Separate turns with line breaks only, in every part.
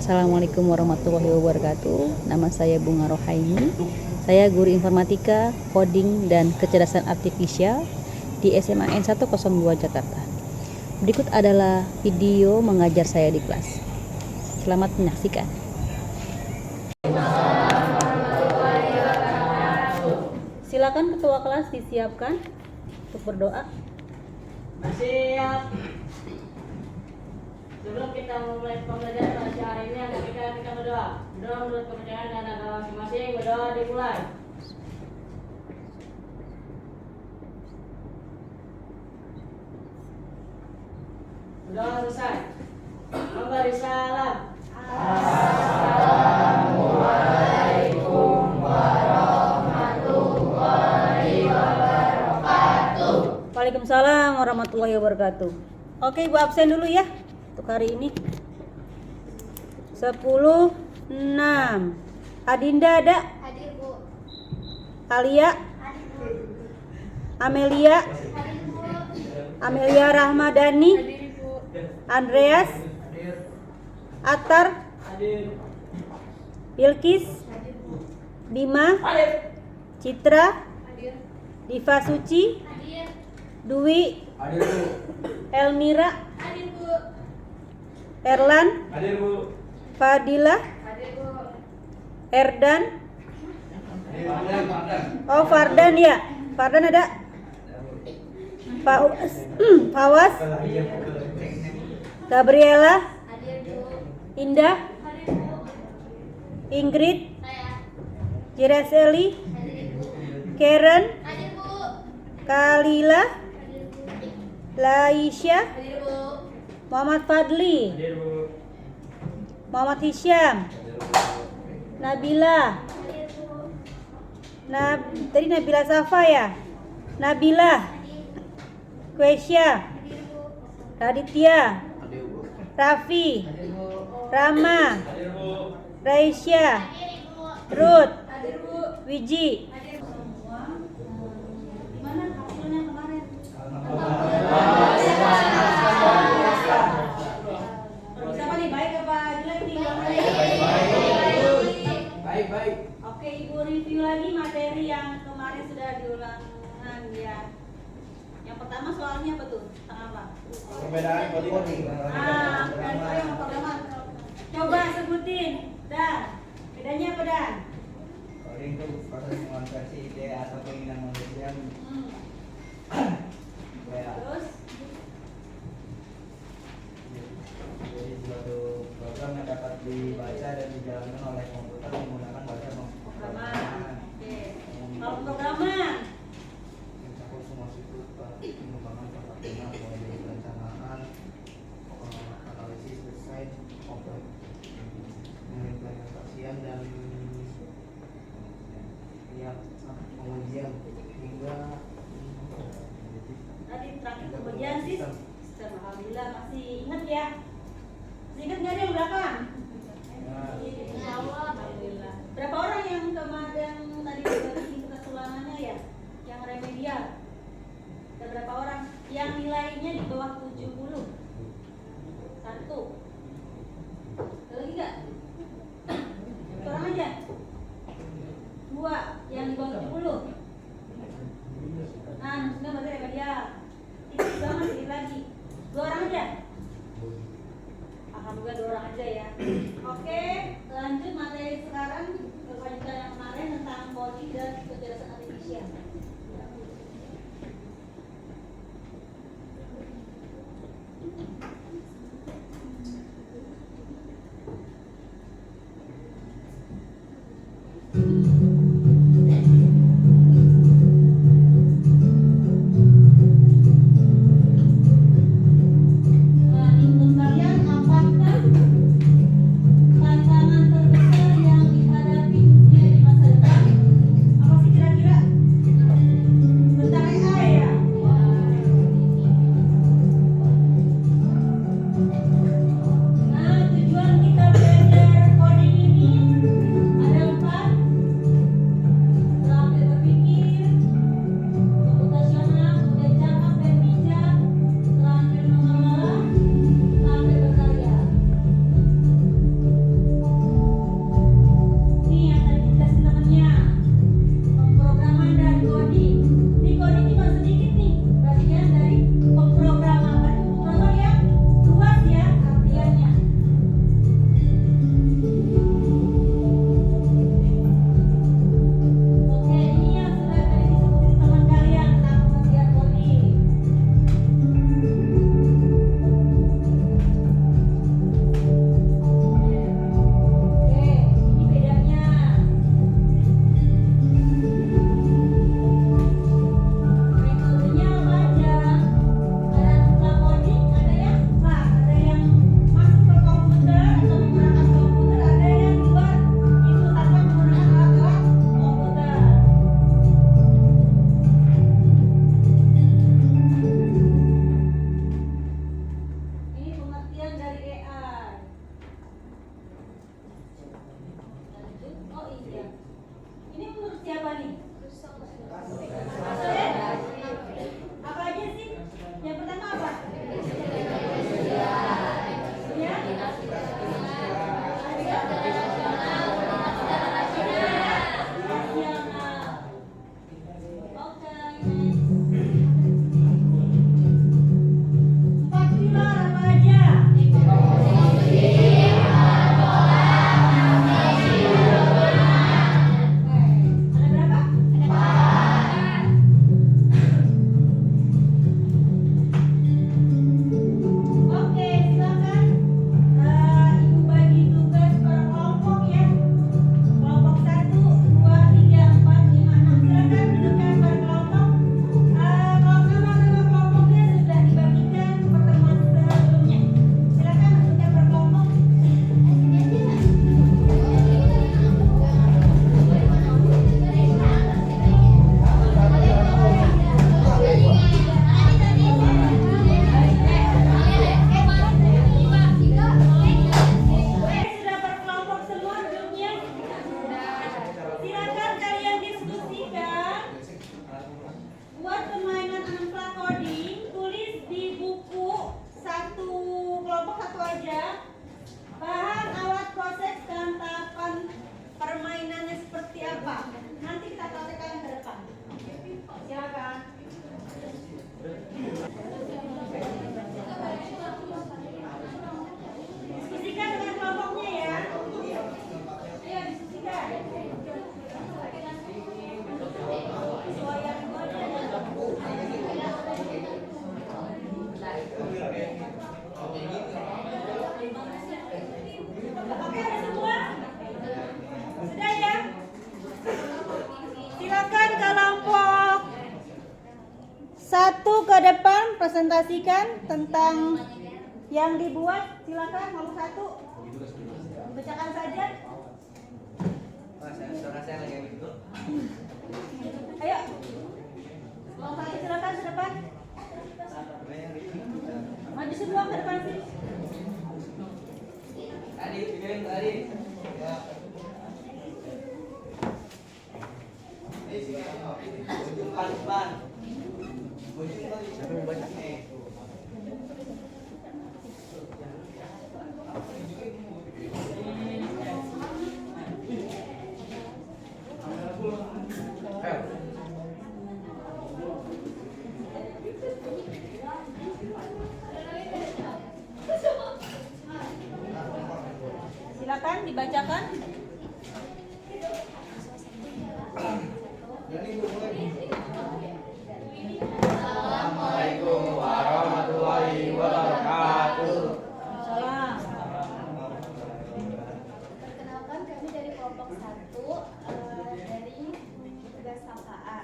Assalamualaikum warahmatullahi wabarakatuh. Nama saya Bunga Rohaini. Saya guru informatika, coding, dan kecerdasan artifisial di SMA N102 Jakarta. Berikut adalah video mengajar saya di kelas. Selamat menyaksikan. Silakan ketua kelas disiapkan untuk berdoa.
Siap. Sebelum kita memulai pembelajaran pada hari ini, kita berdoa. Berdoa menurut kepercayaan dan agama masing-masing. Berdoa dimulai. Berdoa selesai. Memberi salam. Assalamualaikum warahmatullahi wabarakatuh.
Waalaikumsalam warahmatullahi wabarakatuh. Oke, Ibu absen dulu ya untuk hari ini. 10.6. Adinda ada?
Hadir, Bu.
Alia?
Hadir, Bu.
Amelia?
Hadir, Bu.
Amelia Rahmadani?
Hadir, Bu.
Andreas? Atar?
Hadir.
Bilkis?
Hadir, Bu.
Bima?
Hadir.
Citra?
Hadir.
Diva Suci?
Hadir.
Dwi?
Hadir, Bu.
Elmira?
Hadir, Bu.
Erlan?
Hadir, Bu.
Fadila?
Hadir, Bu.
Erdan?
Hadir.
Oh, Fardan ya. Fardan ada? Fawas? Fawas? Gabriela?
Hadir, Bu.
Indah?
Hadir, Bu.
Ingrid?
Saya.
Jireseli?
Hadir, Bu.
Karen?
Hadir, Bu.
Kalila?
Hadir, Bu.
Laisha?
Hadir, Bu.
Muhammad Fadli?
Hadir, Bu.
Muhammad Hisyam? Nabila?
Hadir, Bu.
Tadi Nabila Safa ya? Nabila? Quesya?
Hadir, Bu.
Raditya?
Hadir, Bu.
Raffi?
Hadir, Bu.
Rama?
Hadir, Bu.
Raisya?
Hadir, Bu.
Ruth?
Hadir, Bu.
Wiji?
Hadir, semua. Gimana hasilnya kemarin?
Siapa nih, baik apa jelek nih?
Baik, baik.
Oke, Ibu review lagi materi yang kemarin sudah diulangan ya. Yang pertama soalnya apa tuh? Tentang apa?
Perbedaan coding.
Dan yang pertama. Coba sebutin. Dan bedanya apa, Dan?
Coding itu proses mengonversi ide atau keinginan manusia kayak
Terus?
jadi suatu program yang dapat dibaca dan dijalankan oleh komputer menggunakan bahasa
Pemrograman. Oke. Kalau pemrograman?
mencakup semua siklus pengembangan perangkat mulai dari perencanaan, analisis, desain, pengimplementasian dan pengujian hingga
Tadi terakhir kemudian sih. Alhamdulillah masih ingat ya? Masih ingat nggak ada yang belakang?
Insya Allah.
Alhamdulillah. Berapa orang yang kemarin tadi berbagi kesulangannya ya? Yang remedial? Ada berapa orang? Yang nilainya di bawah 70? Satu. Ada lagi nggak? Satu orang aja? Dua. Yang di bawah 70? Nah, maksudnya berarti remedial. Itu juga masih sedikit lagi. Dua orang aja? Alhamdulillah 2 orang aja ya. Oke, lanjut materi sekarang kelanjutan yang kemarin tentang coding dan kecerdasan artifisial. Nah, untuk kalian apakah tantangan Satu ke depan presentasikan tentang yang dibuat. Silakan nomor 1. Bacakan saja.
Suara saya lagi begitu.
Ayo. Nomor 1 silakan ke depan. Maju semua ke depan sini.
Tadi, pikirin tadi. Ya. Depan. Siapa yang baca?
Silakan dibacakan.
Assalamualaikum warahmatullahi wabarakatuh.
Salam.
Perkenalkan, kami dari kelompok 1 dari tugas KKA.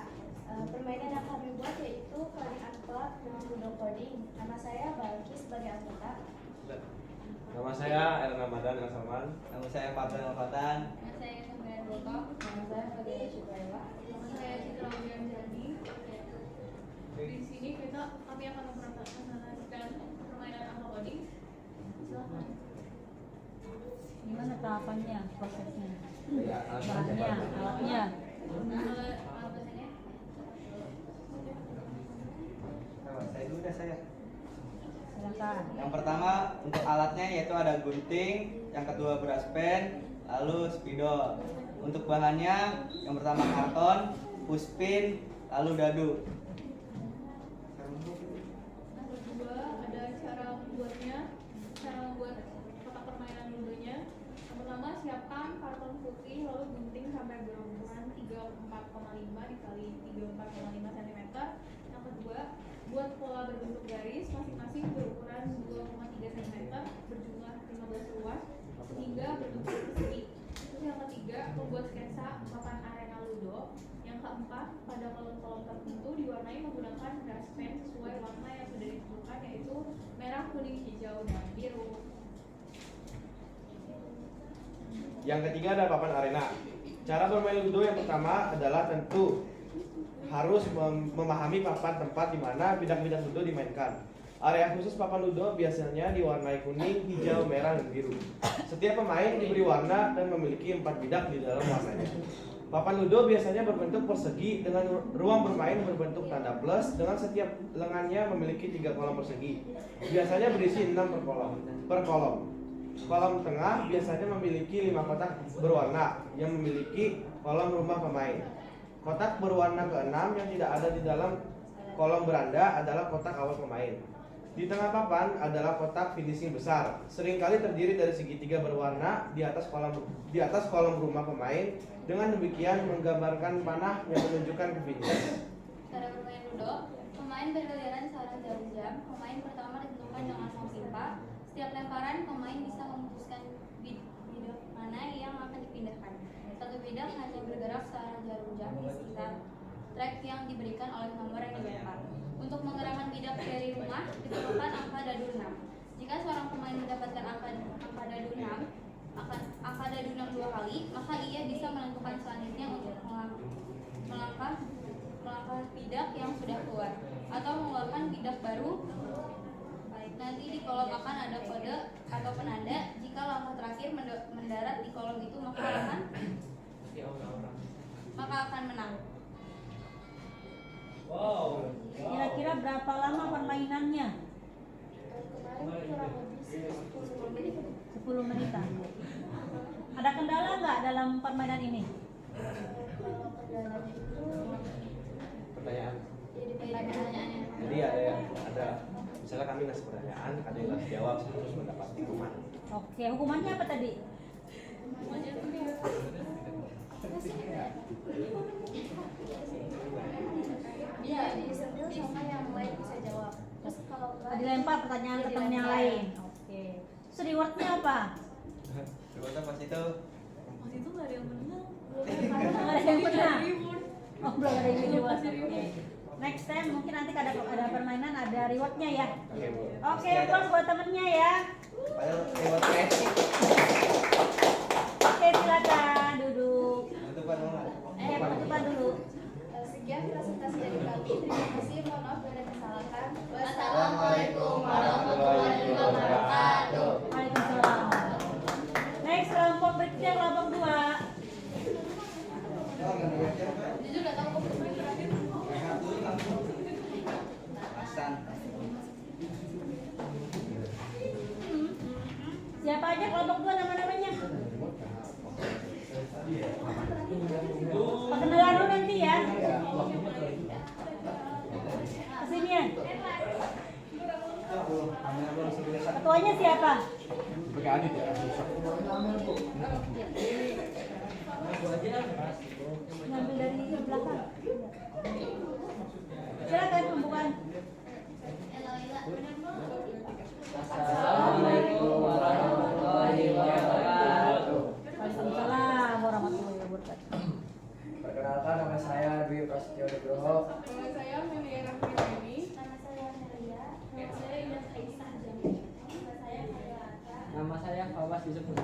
Permainan yang kami buat yaitu coding unplug dan ludo coding. Nama saya Balki sebagai anggota.
Nama saya Erna Madan Salman.
Nama saya Fadlan Al-Fatan.
Nama saya Kemudian Boto. Nama saya Fadila Syukurela. Nama saya Citra Wian Jani. Di sini kami akan memperkenalkan permainan unplug coding. Silakan.
Gimana tahapannya, prosesnya?
Ya,
Bahannya, alatnya.
Saya dulu dah saya.
Silakan.
Yang pertama untuk alatnya yaitu ada gunting, yang kedua brush pen, lalu spidol. Untuk bahannya yang pertama karton, pushpin, lalu dadu.
Yang kedua ada cara membuatnya, cara membuat kotak permainan ludonya. Yang pertama siapkan karton putih lalu gunting sampai berukuran 34,5 dikali 34,5 cm. Yang kedua buat pola berbentuk garis masing-masing berukuran 2,3 cm berjumlah 15 ruas sehingga berbentuk persegi. Terus yang ketiga membuat sketsa papan arena ludo. Yang keempat pada kolom-kolom tertentu diwarnai menggunakan brush pen sesuai warna yang sudah ditentukan yaitu merah, kuning, hijau, dan biru.
Yang ketiga adalah papan arena. Cara bermain ludo yang pertama adalah tentu harus memahami papan tempat di mana bidang-bidang ludo dimainkan. Area khusus papan ludo biasanya diwarnai kuning, hijau, merah, dan biru. Setiap pemain diberi warna dan memiliki 4 bidang di dalam warnanya. Papan ludo biasanya berbentuk persegi dengan ruang bermain berbentuk tanda plus dengan setiap lengannya memiliki 3 kolom persegi. Biasanya berisi 6 per kolom. Kolom tengah biasanya memiliki 5 kotak berwarna yang memiliki kolom rumah pemain. Kotak berwarna ke-6 yang tidak ada di dalam kolom beranda adalah kotak awal pemain. Di tengah papan adalah kotak finishing besar, seringkali terdiri dari segitiga berwarna di atas kolom rumah pemain. Dengan demikian menggambarkan panah yang menunjukkan ke finish.
Cara bermain ludo, pemain bergiliran seorang jarum jam. Pemain pertama ditentukan dengan song simpa. Setiap lemparan pemain bisa memutuskan bidang mana yang akan dipindahkan. Satu bidang hanya bergerak searah jarum jam di sekitar track yang diberikan oleh nomor yang dilempar. Untuk menggerakkan bidak dari rumah diperlukan angka dadu 6. Jika seorang pemain mendapatkan angka dadu 6 2 kali, maka ia bisa menentukan selanjutnya untuk melangkah bidak yang sudah keluar atau mengeluarkan bidak baru. Baik, nanti di kolom akan ada kode atau penanda. Jika langkah terakhir mendarat di kolom itu maka akan menang.
Kira-kira berapa lama permainannya?
Kemarin kurang lebih 10 menit.
10 menitan. Ada kendala nggak dalam permainan ini?
Kalau kendalanya itu
Pertanyaan.
jadi pertanyaannya.
Jadi ada misalnya kami ngasih pertanyaan, ada yang harus jawab terus mendapat hukuman.
Oke, hukumannya apa tadi?
Iya, disentil sama yang lain bisa jawab. Terus kalau enggak
Dilempar pertanyaan ke teman yang lain. Oke. Terus rewardnya apa?
Rewardnya pas itu
waktu itu nggak ada yang menang.
Nggak ada yang menang. Oh, belum ada yang reward. Oke. next time mungkin nanti ada permainan, ada rewardnya ya.
Oke, Bu.
Oke, applause buat temennya ya.
Padahal lewat kreatif.
Oke, silakan duduk.
Penutupan dulu.
Penutupan dulu.
Sekian presentasi dari kami. Terima kasih. Mohon maaf bila ada kesalahan.
Assalamualaikum warahmatullahi wabarakatuh.
Waalaikumsalam. Next kelompok berikutnya kelompok 2.
Jujur gak tahu kok terakhir.
Hasan.
Siapa aja kelompok 2 nama-namanya? Perkenalan dulu nanti ya. Kesinian. Ketuanya siapa? Ngambil dari belakang. Silakan pembukaan.
Assalamualaikum warahmatullahi wabarakatuh.
Waalaikumsalam warahmatullahi wabarakatuh.
Perkenalkan, nama saya Dwi Prasetyo Nugroho.
Nama saya Melia Rahmi.
Nama saya Maria. Nama saya Ines Aisyah Jamil. Nama saya Kayata.
Nama saya Fawaz Yusuf.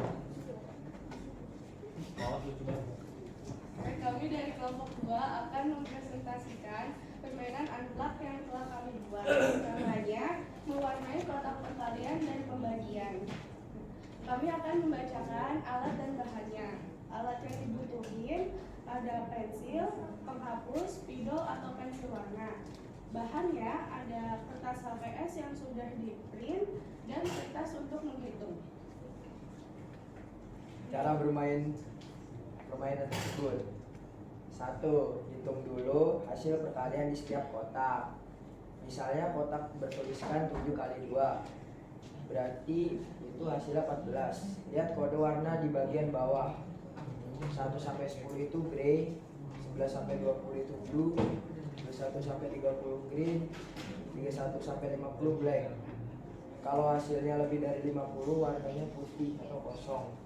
Kami dari kelompok 2 akan mempresentasikan permainan unblock yang telah kami buat. Namanya mewarnai kotak perkalian dan pembagian. Kami akan membacakan alat dan bahannya. Alat yang dibutuhin ada pensil, penghapus, spidol atau pensil warna. Bahannya ada kertas HVS yang sudah di-print dan kertas untuk menghitung.
Cara bermain permainan tersebut. 1. Hitung dulu hasil perkalian di setiap kotak. Misalnya kotak bertuliskan 7 kali 2. Berarti itu hasilnya 14. Lihat kode warna di bagian bawah. 1 sampai 10 itu grey, 11 sampai 20 itu blue, 21 sampai 30 green, 31 sampai 50 black. Kalau hasilnya lebih dari 50, warnanya putih atau kosong.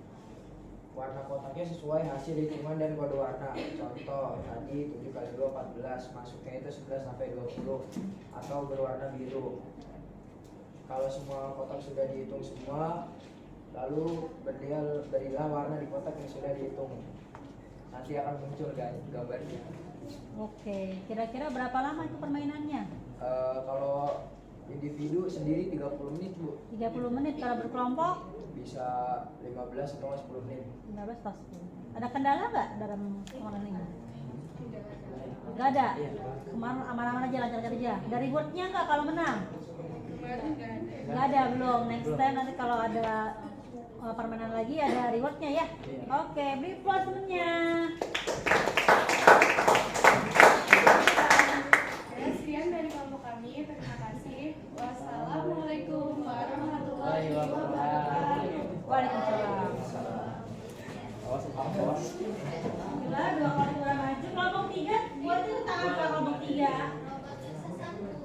Warna kotaknya sesuai hasil hitungan dan kode warna. Contoh, tadi 7 kali 2 14, masuknya itu 11 sampai 20 atau berwarna biru. Kalau semua kotak sudah dihitung semua, lalu berilah warna di kotak yang sudah dihitung. Nanti akan muncul gambarnya.
Oke, kira-kira berapa lama itu permainannya?
Kalau individu sendiri 30 menit, Bu.
30 menit. Kalau berkelompok
Bisa 15 atau 10 menit.
15 pas 10. Ada kendala nggak dalam permainan ini? Nggak ada. Kemarin aman-aman aja, lancar-lancar aja. Ada rewardnya nggak kalau menang? Nggak ada, belum. Next time nanti kalau ada permainan lagi ada rewardnya ya. Oke, beri applause temennya.
Sekian dari kelompok kami. Terima kasih. Wassalamualaikum warahmatullahi wabarakatuh.
Waalaikumsalam. Gila, 2 kali kurang maju. Kelompok 3, buat itu tangan kelompok 3.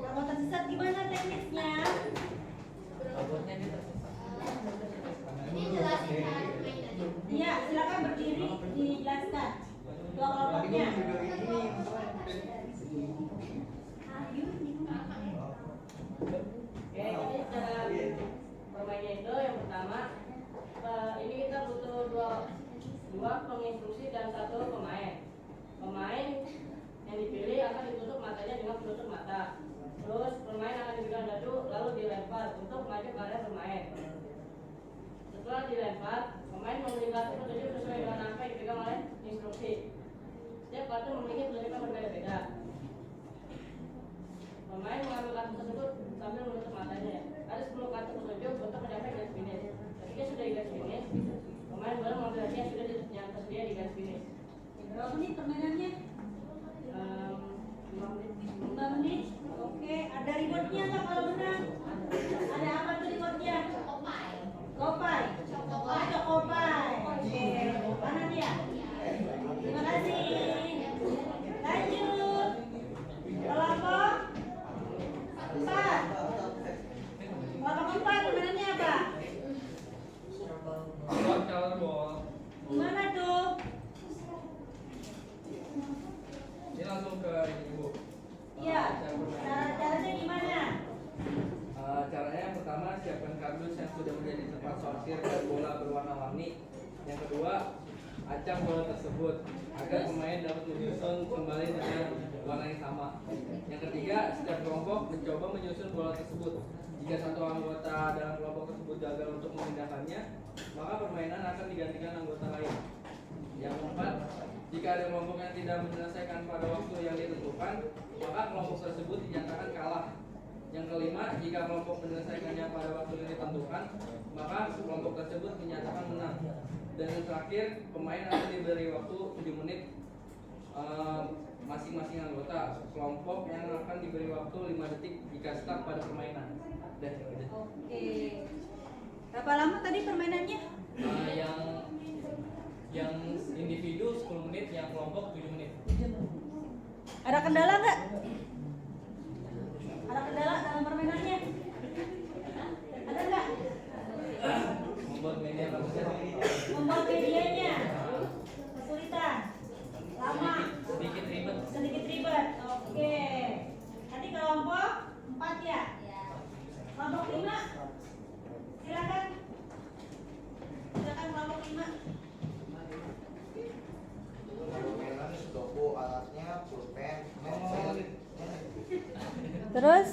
Kalau tersesat gimana tekniknya? Iya, silakan berdiri dijelaskan. 2 kelompoknya.
Oke, ini cara permainnya itu yang pertama, ini kita butuh dua penginstruksi dan 1 pemain. Pemain yang dipilih akan ditutup matanya dengan penutup mata. Terus pemain akan diberikan dadu lalu dilempar untuk maju ke area pemain. Setelah dilempar, pemain memiliki kartu petunjuk sesuai dengan apa yang dipegang oleh instruksi. Setiap kartu memiliki petunjuk yang berbeda-beda. Pemain mengambil kartu tersebut sambil menutup matanya. Ada 10 kartu petunjuk untuk mencapai garis finish. Ketika sudah di garis finish, pemain baru mengambil hadiah yang sudah tersedia di garis finish.
Berapa menit permainannya?
5 menit.
5 menit. Oke, ada rewardnya nggak kalau menang? Ada apa tuh rewardnya? Gopai. Cokopai. Oke, mana dia? Terima kasih. Lanjut. Kelompok 4. Kelompok 4 permainannya apa? Gimana tuh?
Ini langsung ke ibu.
Iya.
sortir dan bola berwarna-warni. Yang kedua, acak bola tersebut agar pemain dapat menyusun kembali dengan warna yang sama. Yang ketiga, setiap kelompok mencoba menyusun bola tersebut. Jika satu anggota dalam kelompok tersebut gagal untuk memindahkannya, maka permainan akan digantikan anggota lain. Yang keempat, jika ada kelompok yang tidak menyelesaikan pada waktu yang ditentukan, maka kelompok tersebut dinyatakan kalah. Yang kelima, jika kelompok menyelesaikannya pada waktu yang ditentukan, maka kelompok tersebut dinyatakan menang. Dan yang terakhir, pemain akan diberi waktu 7 menit masing-masing anggota kelompok yang akan diberi waktu 5 detik jika stuck pada permainan.
Oke. Berapa lama tadi permainannya?
Yang individu 10 menit, yang kelompok 7 menit.
Ada kendala nggak? Ada kendala dalam permainannya? Hah? Ada nggak?
Membuat media
Membuat medianya kesulitan, lama,
sedikit ribet.
sedikit ribet. Oke. Nanti kelompok 4 ya? Kelompok 5 silakan. Silakan kelompok 5.
Permainan sudoku, alatnya pulpen, pensil.
Terus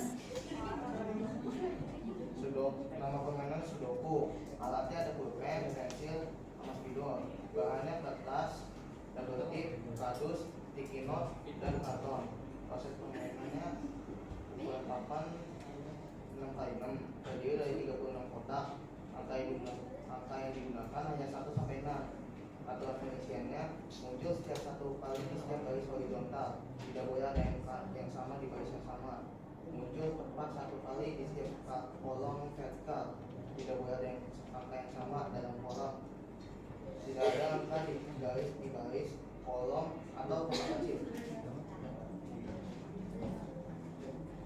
Nama permainan sudoku, alatnya ada pulpen, pensil, sama spidol. Bahannya kertas, double tip, kardus, sticky note, dan karton. Proses permainannya ukuran papan 6x6, terdiri dari 36 kotak. Angka yang digunakan hanya 1 sampai 6. Aturan pengisiannya muncul setiap 1 kali di setiap garis horizontal. Tidak boleh ada yang sama di garis yang sama. Muncul tepat 1 kali di setiap kolom vertikal. Tidak boleh ada angka yang sama dalam kolom. Tidak ada angka di garis kolom atau kotak kecil.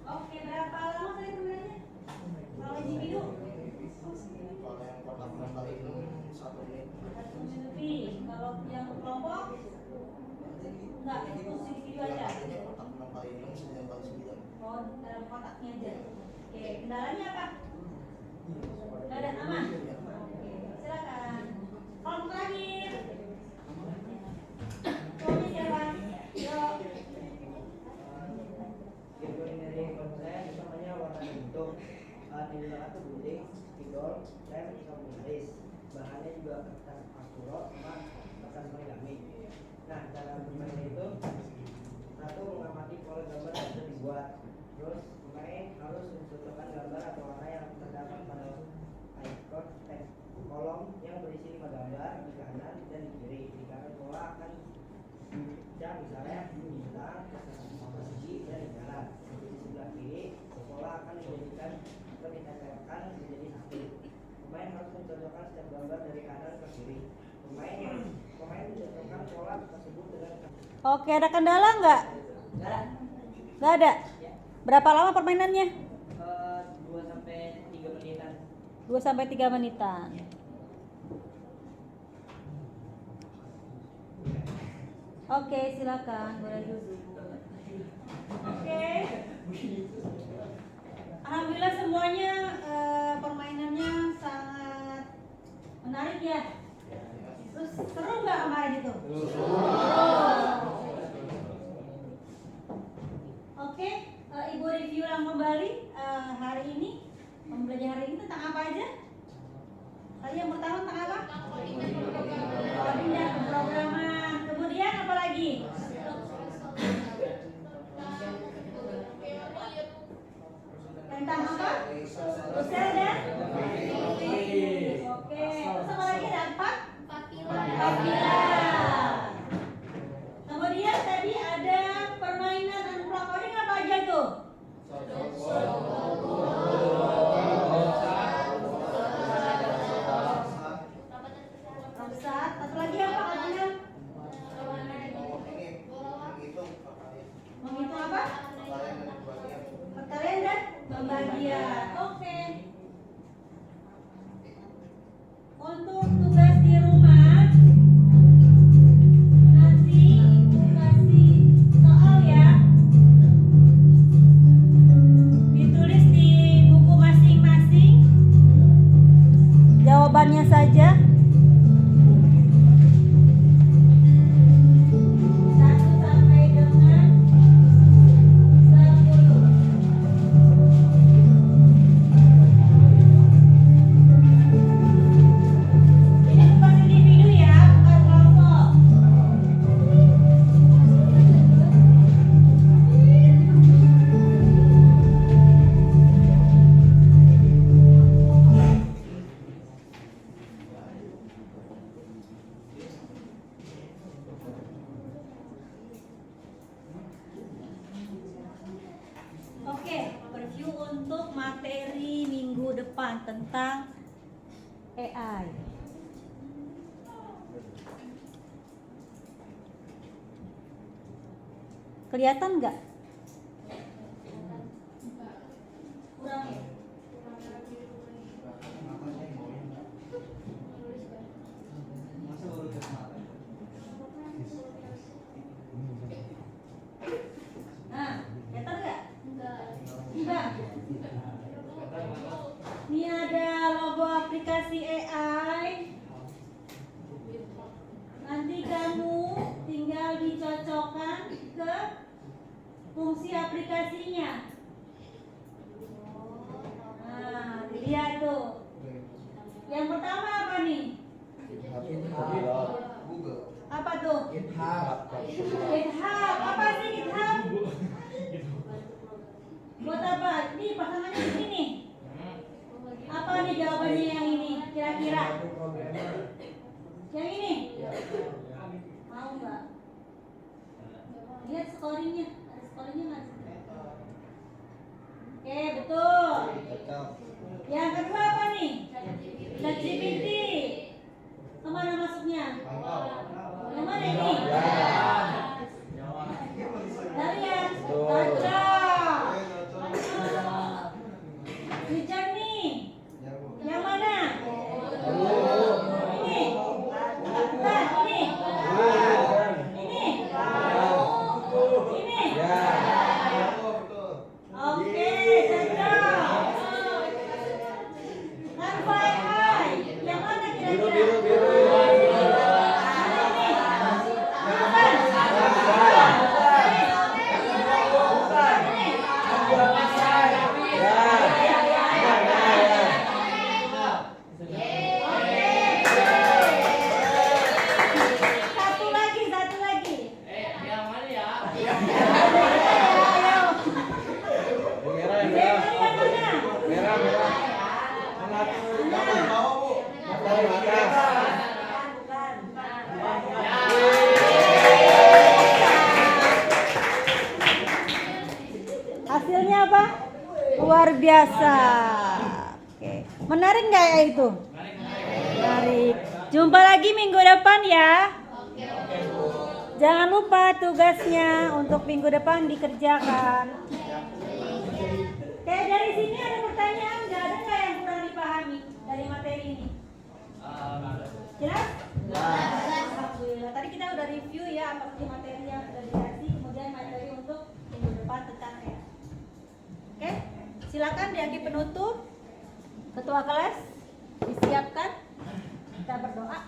oke, berapa lama tadi permainannya? Kalau individu?
Kalau yang kotak 6x6 1 menit.
1 menit lebih. Kalau yang kelompok? Enggak, itu individu aja.
Artinya kotak 6x6 9x9.
Oh, dalam kotaknya aja. Oke, kendalanya apa? Nggak ada, aman? Oke, silakan. Kelompok terakhir. Cowoknya siapa? Yuk.
Ini dari kelompok saya namanya warna hitam. Digunakan tuh gunting, spidol, lem, sama garis. Bahannya juga kertas pasturo sama kertas origami. Nah, cara bermainnya itu satu, mengamati pola gambar yang sudah dibuat. Terus pemain harus mencocokkan gambar atau warna yang terdapat pada icon teks kolom yang berisi 5 gambar di kanan dan di kiri. Di kanan pola akan dan misalnya bintang, posisi dan di kanan. Di sebelah kiri pola akan dijadikan atau ditempelkan menjadi satu. Pemain harus mencocokkan setiap gambar dari kanan ke kiri. Pemain mencocokkan pola tersebut dengan.
Oke, ada kendala nggak? Nggak ada. Berapa lama permainannya?
2 sampai 3 menitan.
2 sampai 3 menitan. Oke, silakan boleh duduk. Oke. Alhamdulillah semuanya permainannya sangat menarik ya. Terus seru nggak kemarin itu? Oke, Ibu review ulang kembali hari ini. Pembelajaran hari ini tentang apa aja? Tadi yang pertama tentang apa? Koordinat pemrograman. Kemudian apa lagi? Tentang apa? Sosial dan oke. Terus apa lagi? Ada 4? Pakilan. Kemudian tadi ada permainan dan coding apa aja tuh? Romsat. Satu lagi apa katanya? Menghitung apa? Perkalian dan pembagian. Oke. Untuk tugas di rumah nanti Ibu kasih soal ya. Ditulis di buku masing-masing jawaban saja. 1 sampai dengan 10. Ini bukan individu ya, bukan kelompok. Oke, review untuk materi minggu depan tentang AI. Kelihatan nggak? Kurang ya? Nah, kelihatan nggak? Enggak. Ini ada logo aplikasi AI. Nanti kamu tinggal dicocokkan ke fungsi aplikasinya. Nah, dilihat tuh. Yang pertama apa nih?
Google.
Apa tuh?
GitHub.
GitHub. Apa sih GitHub? Buat apa? Ini pasangannya di sini. Apa nih jawabannya yang ini? Kira-kira? Yang ini? Mau nggak? Lihat scoringnya. Ada scoringnya nggak? Oke, betul. Yang kedua apa nih? ChatGPT. Kemana masuknya? Yang mana ini? Dari yang baca. Richard nih. Yang mana? Ini. Bukan, ini. Ini. Ini. Oke, cocok. Canva AI. Yang mana kira-kira? Satu lagi.
Yang mana ya?
Hasilnya apa? Luar biasa. Oke. Menarik nggak ya itu? Menarik. Jumpa lagi minggu depan ya. Jangan lupa tugasnya untuk minggu depan dikerjakan. Kayak dari sini ada pertanyaan nggak? Ada nggak yang kurang dipahami dari materi ini? Jelas? Alhamdulillah. Tadi kita udah review ya apa saja materi yang sudah dikasih, kemudian materi untuk minggu depan tentang AI. Oke, silakan di akhir penutup ketua kelas disiapkan. Kita berdoa.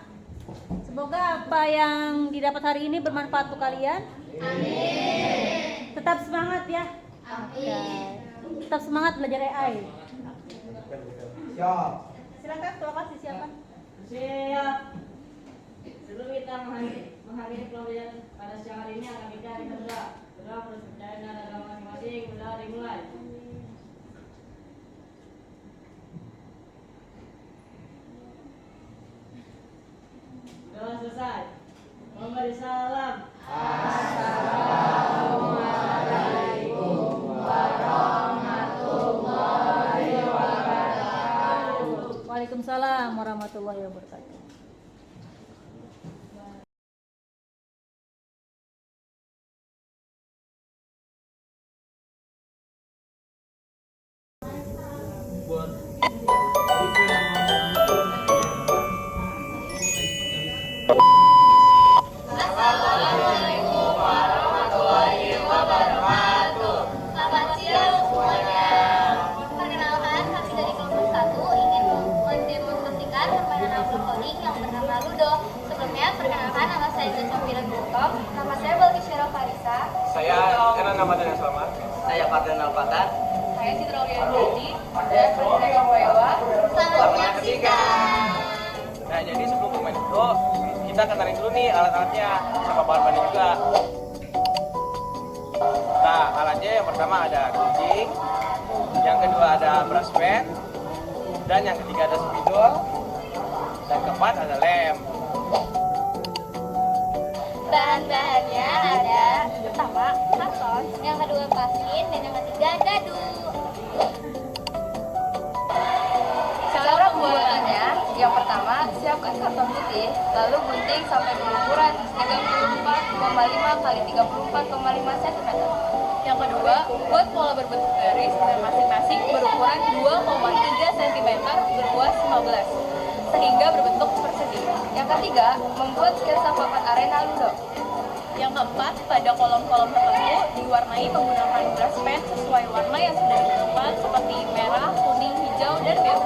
Semoga apa yang didapat hari ini bermanfaat untuk kalian. Amin. Tetap semangat ya. Amin. Tetap semangat belajar AI.
Siap.
Silakan ketua kelas disiapkan.
Siap. Sebelum kita menghadiri pelajaran pada siang hari ini akan kita berdoa. Berdoa percaya dan agama masing-masing. Berdoa dimulai. Doa selesai. Memberi salam. Assalamualaikum warahmatullahi wabarakatuh.
Waalaikumsalam warahmatullahi wabarakatuh.
Selamat siang semuanya. Perkenalkan, kami dari kelompok 1 ingin mendemonstrasikan permainan
pengamatan yang sama.
Saya Fardinal Fatan.
Saya Citra Uliani dan Ferdinand Wewa. Selamat menyaksikan.
Nah, jadi sebelum bermain ludo, kita kenalin dulu nih alat-alatnya sama bahan-bahannya juga. Nah, alatnya yang pertama ada gunting, yang kedua ada brush pen, dan yang ketiga ada spidol, dan keempat ada lem.
Bahan-bahannya ada pertama karton, yang kedua pasin, dan yang ketiga dadu. Cara pembuatannya, yang pertama siapkan karton putih, lalu gunting sampai berukuran 34,5 x 34,5 cm. Yang kedua, buat pola berbentuk garis dan masing-masing berukuran 2,3 cm berluas 15 sehingga berbentuk persegi. Yang ketiga, membuat sketsa papan arena ludo. Yang keempat, pada kolom-kolom tertentu diwarnai menggunakan brush pen sesuai warna yang sudah ditentukan seperti merah, kuning, hijau, dan biru.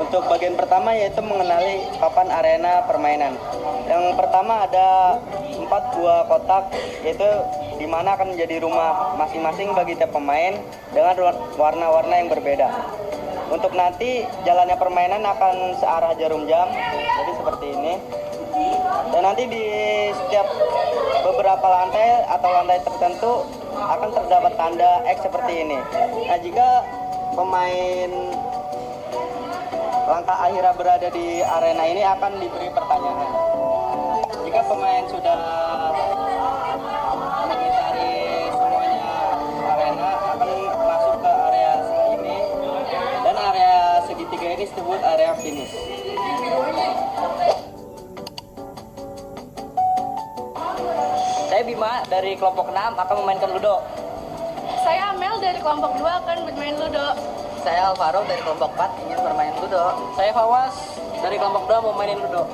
Untuk bagian pertama yaitu mengenali papan arena permainan. Yang pertama ada 4 buah kotak, yaitu di mana akan menjadi rumah masing-masing bagi tiap pemain dengan warna-warna yang berbeda. Untuk nanti jalannya permainan akan searah jarum jam, jadi seperti ini. Dan nanti di setiap beberapa lantai atau lantai tertentu akan terdapat tanda X seperti ini. Nah, jika pemain langkah akhirnya berada di arena ini akan diberi pertanyaan. Jika pemain sudah mengitari semuanya arena, akan masuk ke area ini, dan area segitiga ini disebut area finish. Saya Bima dari kelompok 6 akan memainkan ludo.
Saya Amel dari kelompok 2 akan bermain ludo.
Saya Alvaro dari kelompok 4 ingin bermain ludo. Saya Fawas dari kelompok 2 mau mainin ludo.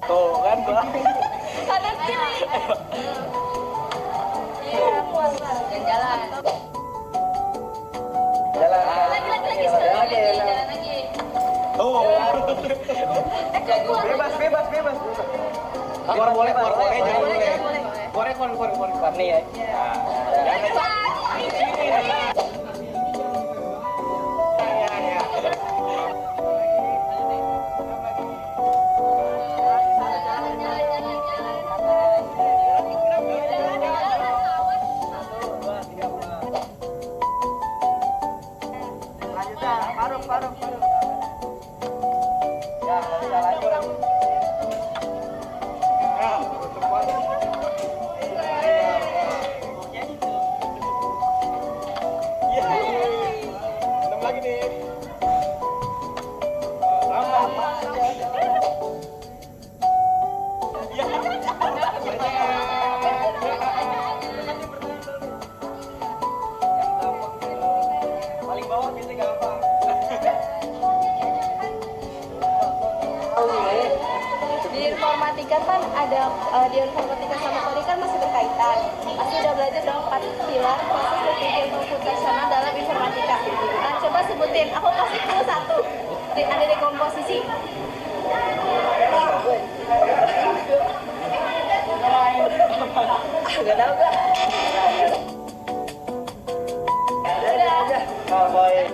Tuh kan Bang.
Kanan kiri. Dan jalan.
Jalan.
Lagi. Jalan lagi.
Oh. Bebas. Keluar boleh, jangan boleh. Keluar. Warni ya. Paruh. Ya, kita lanjut. Paling bawah bisa gampang.
Di informatika kan ada di informatika sama Poli kan masih berkaitan. Pasti udah belajar dong 4 pilar proses berpikir komputasional dalam informatika. Nah, coba sebutin. Aku kasih clue 1. Ada dekomposisi.
Gak tahu gak? Oh, baik.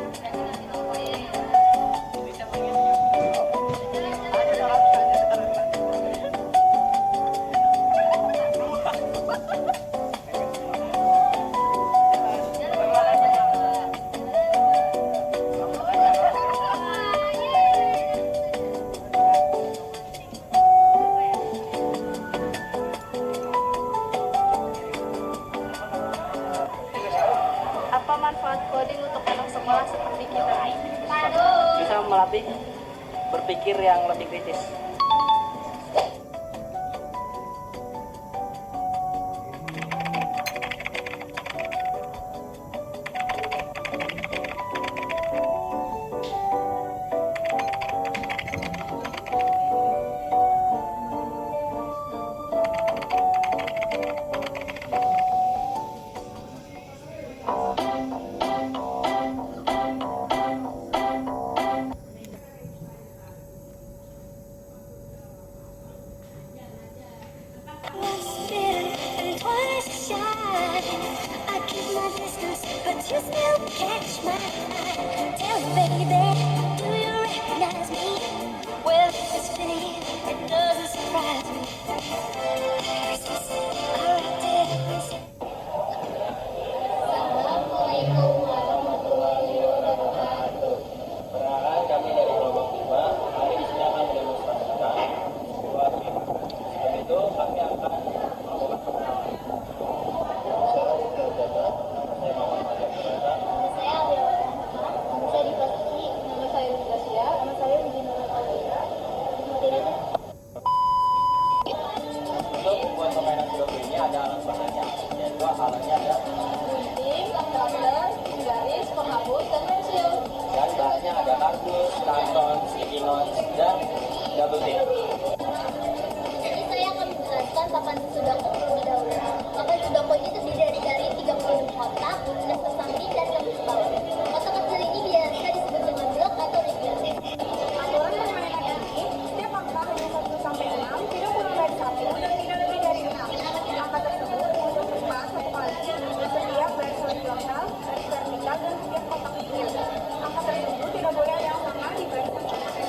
Apa manfaat coding untuk anak sekolah seperti kita?
Bisa melatih berpikir yang lebih kritis.
you still catch my eye? Tell me, baby, do you recognize me? Well, if it's fitting, it doesn't surprise me. Christmas, I wrapped it in
Assalamualaikum warahmatullahi wabarakatuh.
Perkenalkan, kami dari kelompok 5 hari di sini akan mendemonstrasikan sebuah tim. Sebelum itu kami akan melakukan perkenalan. Saya Muhammad Fajar Surata.
Saya Alia Rahman. Saya di kelas I. Nama saya Lukasia. Nama saya Ujina Alira. Materi aja.
Untuk membuat permainan sudoku ini ada alat bahannya, yaitu alatnya ada
Gunting, kalkulator, garis, penghapus, dan pensil.
dan bahannya ada kardus, karton, sticky notes, dan double tape.
Jadi saya akan menjelaskan papan sudoku terlebih dahulu. Papan sudoku ini terdiri dari 30 kotak, garis samping dan garis bawah. Kotak kecil ini biasa disebut dengan blok atau rectangle.
Aturan permainan ini, setiap angka hanya 1 sampai 6, tidak kurang dari 1 dan tidak lebih dari 6. Angka tersebut dihitung cepat satu kali setiap garis horizontal, garis vertikal, dan setiap kotak kecil. Angka tersebut tidak boleh ada yang sama di garis masing-masing.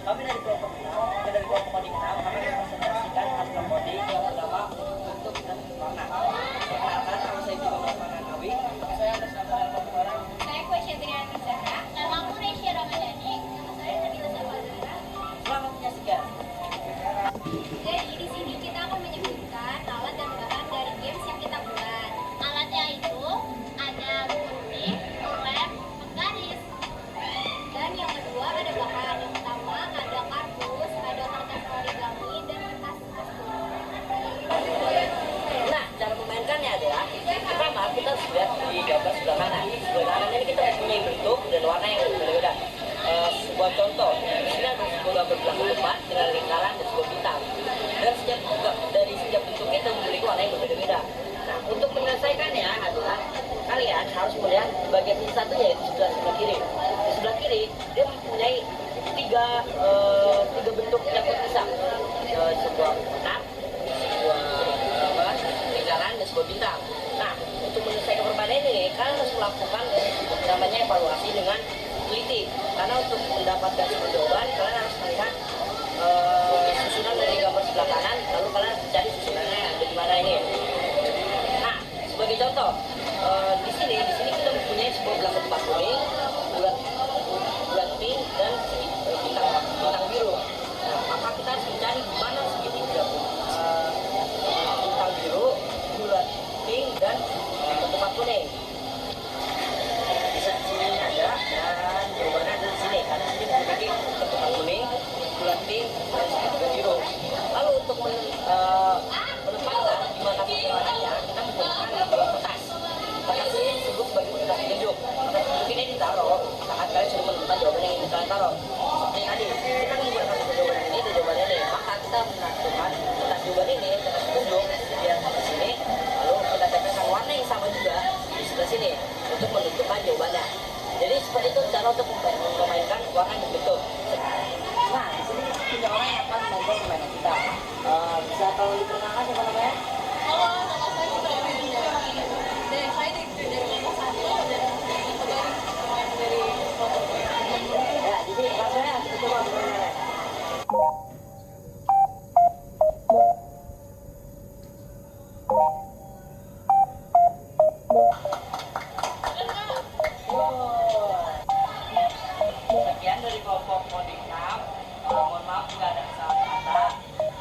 Kami dari kelompok 6, dari kelompok coding 6, kami mempresentasikan hasil coding yang pertama bentuk dan warna. Perkenalkan, nama saya Bima Mananawi. Saya atas nama kelompok orang.
Saya Kwesya Triana Zahra.
Nama aku Resya Ramadhani.
Nama saya Nabila Sabazara.
Selamat menyaksikan.
Jadi di sini kita akan menyebutkan alat dan bahan dari games yang kita buat.
Alatnya itu ada gunting, lem, penggaris.
Dan yang kedua ada bahan. Yang pertama ada kardus, ada kertas origami, dan kertas kastur.
Nah, cara memainkannya adalah pertama kita harus lihat di gambar sebelah kanan. Sebelah kanan ini kita mempunyai bentuk dan warna yang berbeda-beda. Sebuah contoh, di sini ada sebuah gambar belakang depan dengan lingkaran dan sebuah bintang. Dan dari setiap bentuk itu memiliki warna yang berbeda-beda. Nah, untuk menyelesaikannya adalah kalian harus melihat bagian satu yaitu sebelah kiri. Di sebelah kiri dia mempunyai tiga bentuk yang terpisah, sebuah kotak, sebuah lingkaran dan sebuah bintang. Nah, untuk menyelesaikan permainan ini kalian harus melakukan namanya evaluasi dengan teliti. Karena untuk mendapatkan sebuah jawaban kalian harus melihat susunan dari gambar sebelah kanan, lalu kalian cari susunannya ada di mana ini. Nah, sebagai contoh, di sini kita mempunyai sebuah belakang tempat kuning, bulat pink dan bintang biru. Nah, maka kita harus mencari di mana segitiga bintang biru, bulat pink dan tempat kuning. Bisa di sini ada dan jawabannya ada di sini karena sini memiliki tempat kuning, bulat pink dan segitiga biru. Lalu untuk kelompok coding 6. Mohon maaf jika ada kesalahan kata.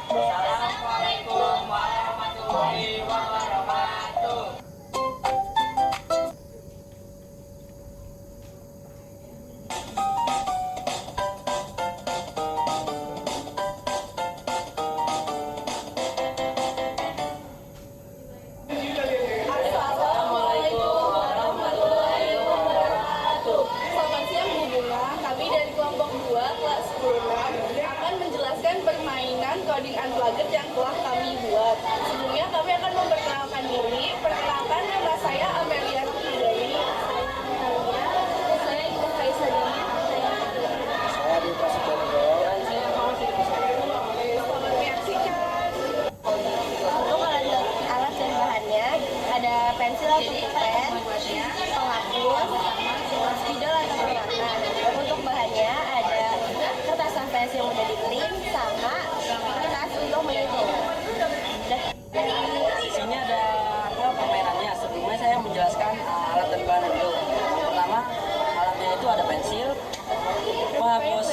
Assalamualaikum warahmatullahi wabarakatuh.
Assalamualaikum warahmatullahi wabarakatuh. Selamat siang Bu Bunga. Kami dari kelompok 2 kelas 10 akan menjelaskan permainan coding unplugged yang telah kami buat. Sebelumnya kami akan memperkenalkan diri. Perkenalkan, nama saya Amelia Rukmidani.
Saya Ibu Faisal Dani.
Saya di Prasetyo.
Selamat menyaksikan.
Untuk alat dan bahannya ada pensil atau pulpen, penghapus, spidol atau pewarna. Untuk bahannya ada kertas sampai yang udah di-print sama kertas untuk menghitung.
Di sini ada permainannya. Sebelumnya saya menjelaskan alat dan bahan dulu. Yang pertama, alatnya itu ada pensil, penghapus,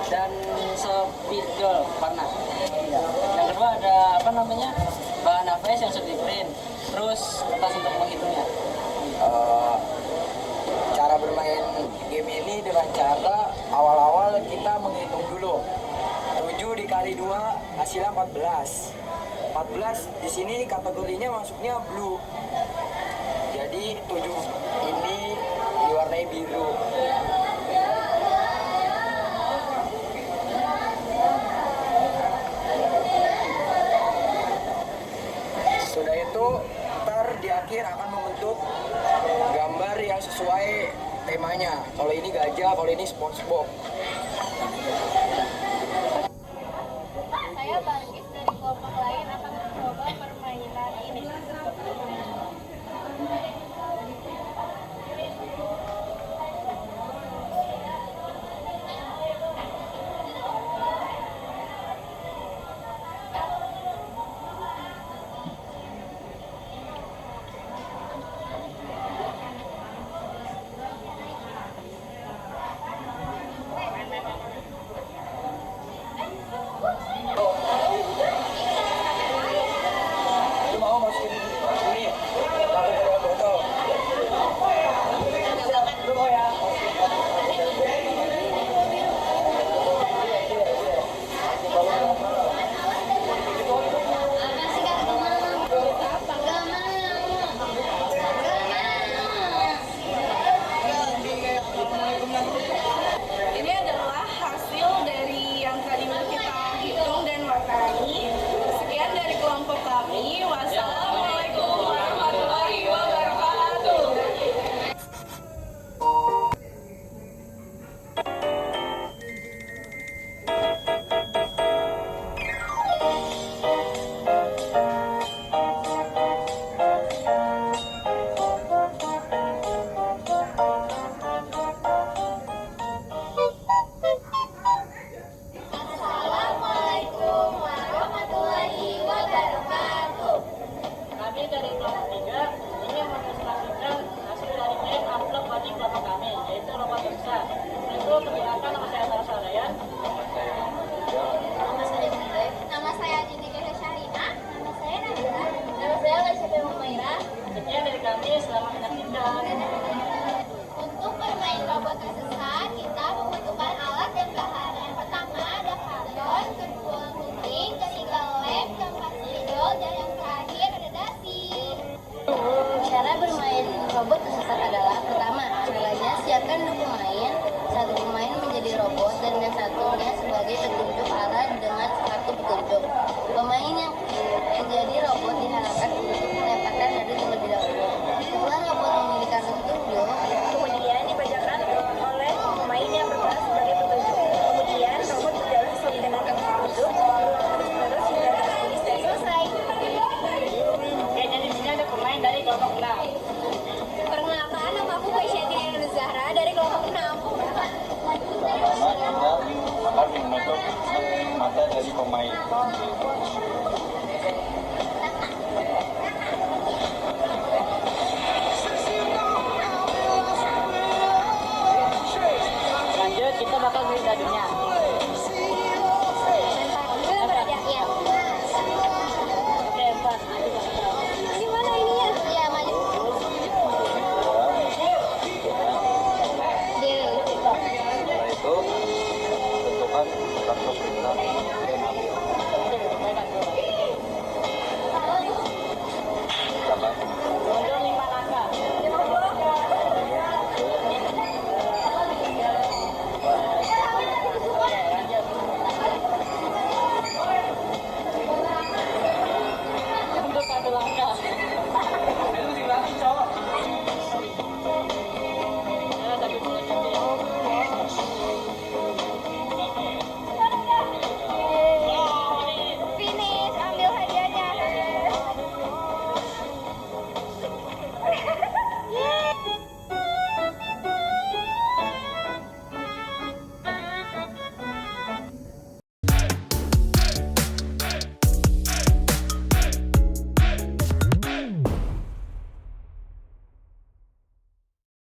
dan spidol warna. Yang kedua ada bahan HVS yang sudah di-print, terus kertas untuk menghitungnya.
Cara bermain game ini dengan cara awal-awal kita menghitung dulu. 7 dikali 2 hasilnya 14. 14 di sini kategorinya masuknya blue. Jadi 7 ini diwarnai biru. Sudah itu ntar di akhir akan membentuk gambar yang sesuai temanya. Kalau ini gajah, kalau ini SpongeBob.
Saya Barkis dari kelompok lain akan mencoba permainan ini.
Lu mau masukin ini?
bakal beli dadunya.